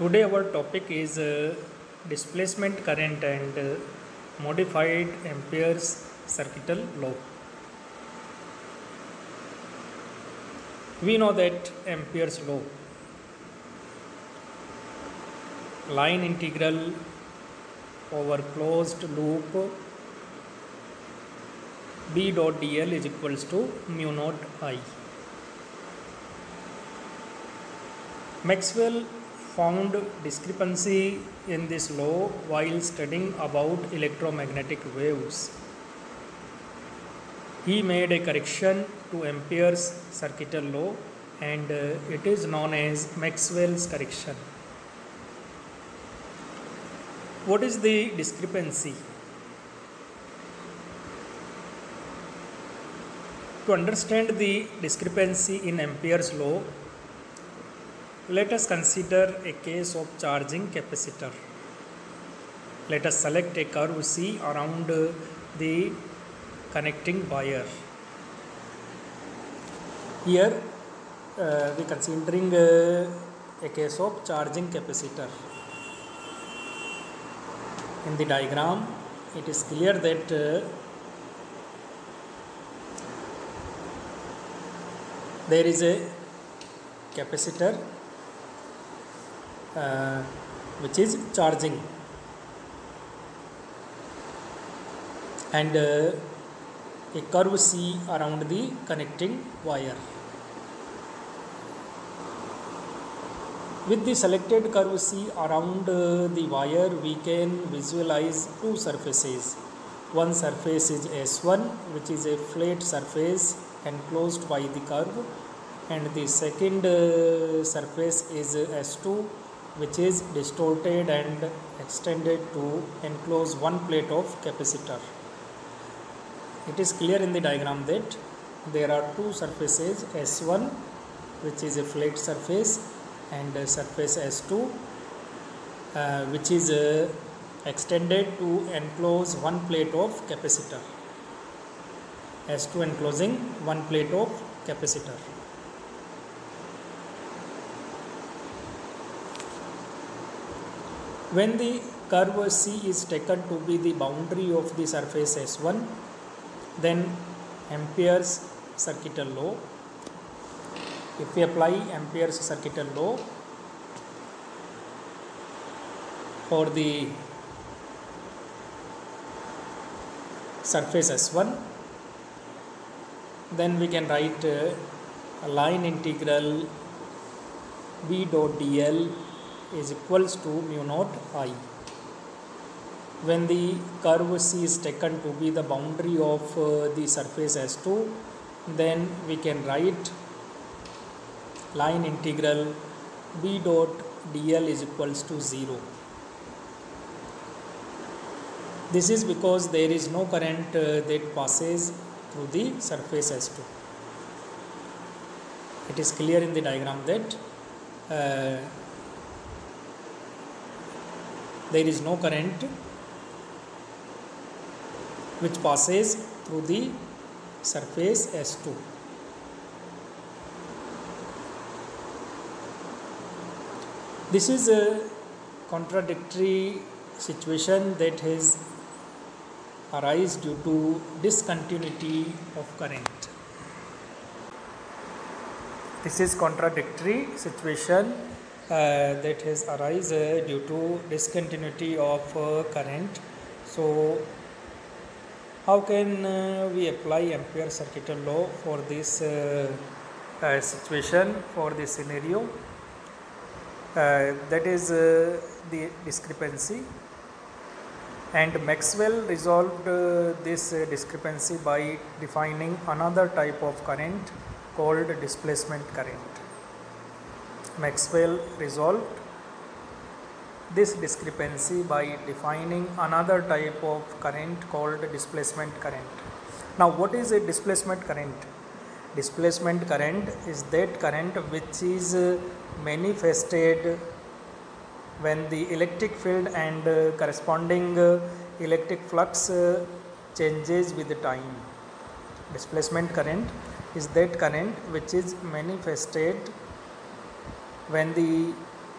Today our topic is displacement current and modified Ampere's circuital law. We know that Ampere's law, line integral over closed loop B dot dl is equals to mu naught I. Maxwell found discrepancy in this law while studying about electromagnetic waves. He made a correction to Ampere's circuital law and it is known as Maxwell's correction. What is the discrepancy? To understand the discrepancy in Ampere's law, let us consider a case of charging capacitor. Let us select a curve C around the connecting wire. Here we are considering a case of charging capacitor. In the diagram, it is clear that there is a capacitor which is charging and a curve C around the connecting wire. With the selected curve C around the wire, we can visualize two surfaces. One surface is S1, which is a flat surface enclosed by the curve, and the second surface is S2, which is distorted and extended to enclose one plate of capacitor. It is clear in the diagram that there are two surfaces, S1, which is a flat surface, and surface S2, which is extended to enclose one plate of capacitor. S2 enclosing one plate of capacitor. When the curve C is taken to be the boundary of the surface S1, then Ampere's circuital law, if we apply Ampere's circuital law for the surface S1, then we can write a line integral B dot dl is equals to mu naught I. When the curve C is taken to be the boundary of the surface S2, then we can write line integral B dot dl is equals to 0. This is because there is no current that passes through the surface S2. It is clear in the diagram that there is no current which passes through the surface S2. This is a contradictory situation that has arisen due to discontinuity of current. This is contradictory situation that has arisen due to discontinuity of current. So, how can we apply Ampere's circuital law for this situation, for this scenario? That is the discrepancy, and Maxwell resolved this discrepancy by defining another type of current called displacement current. Maxwell resolved this discrepancy by defining another type of current called displacement current. Now, what is a displacement current? Displacement current is that current which is manifested when the electric field and corresponding electric flux changes with the time. Displacement current is that current which is manifested when the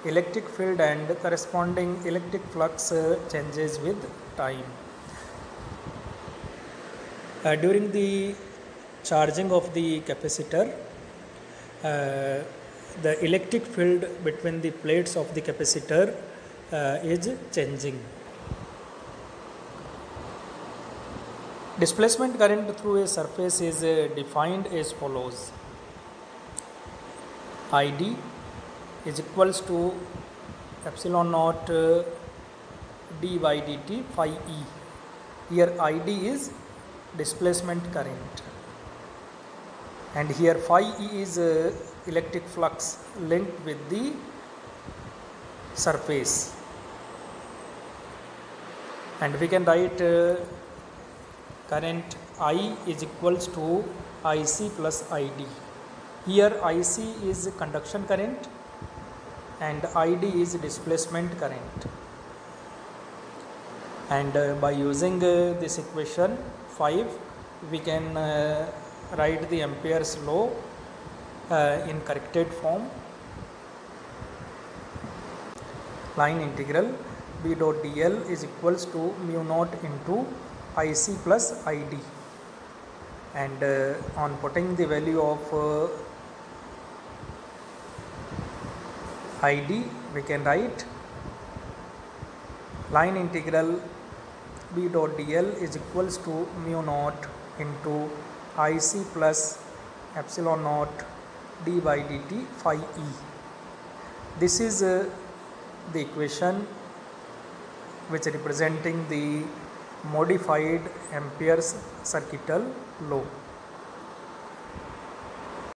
electric field and corresponding electric flux changes with time. During the charging of the capacitor, the electric field between the plates of the capacitor is changing. Displacement current through a surface is defined as follows. ID is equals to epsilon naught d by dt phi e. Here ID is displacement current, and here phi e is electric flux linked with the surface, and we can write current I is equals to IC plus ID. Here IC is conduction current and ID is displacement current, and by using this equation 5 we can write the Ampere's law in corrected form. Line integral B dot dl is equals to mu naught into IC plus ID, and on putting the value of ID we can write line integral B dot dl is equals to mu naught into IC plus epsilon naught d by dt phi e. This is the equation which representing the modified Ampere's circuital law.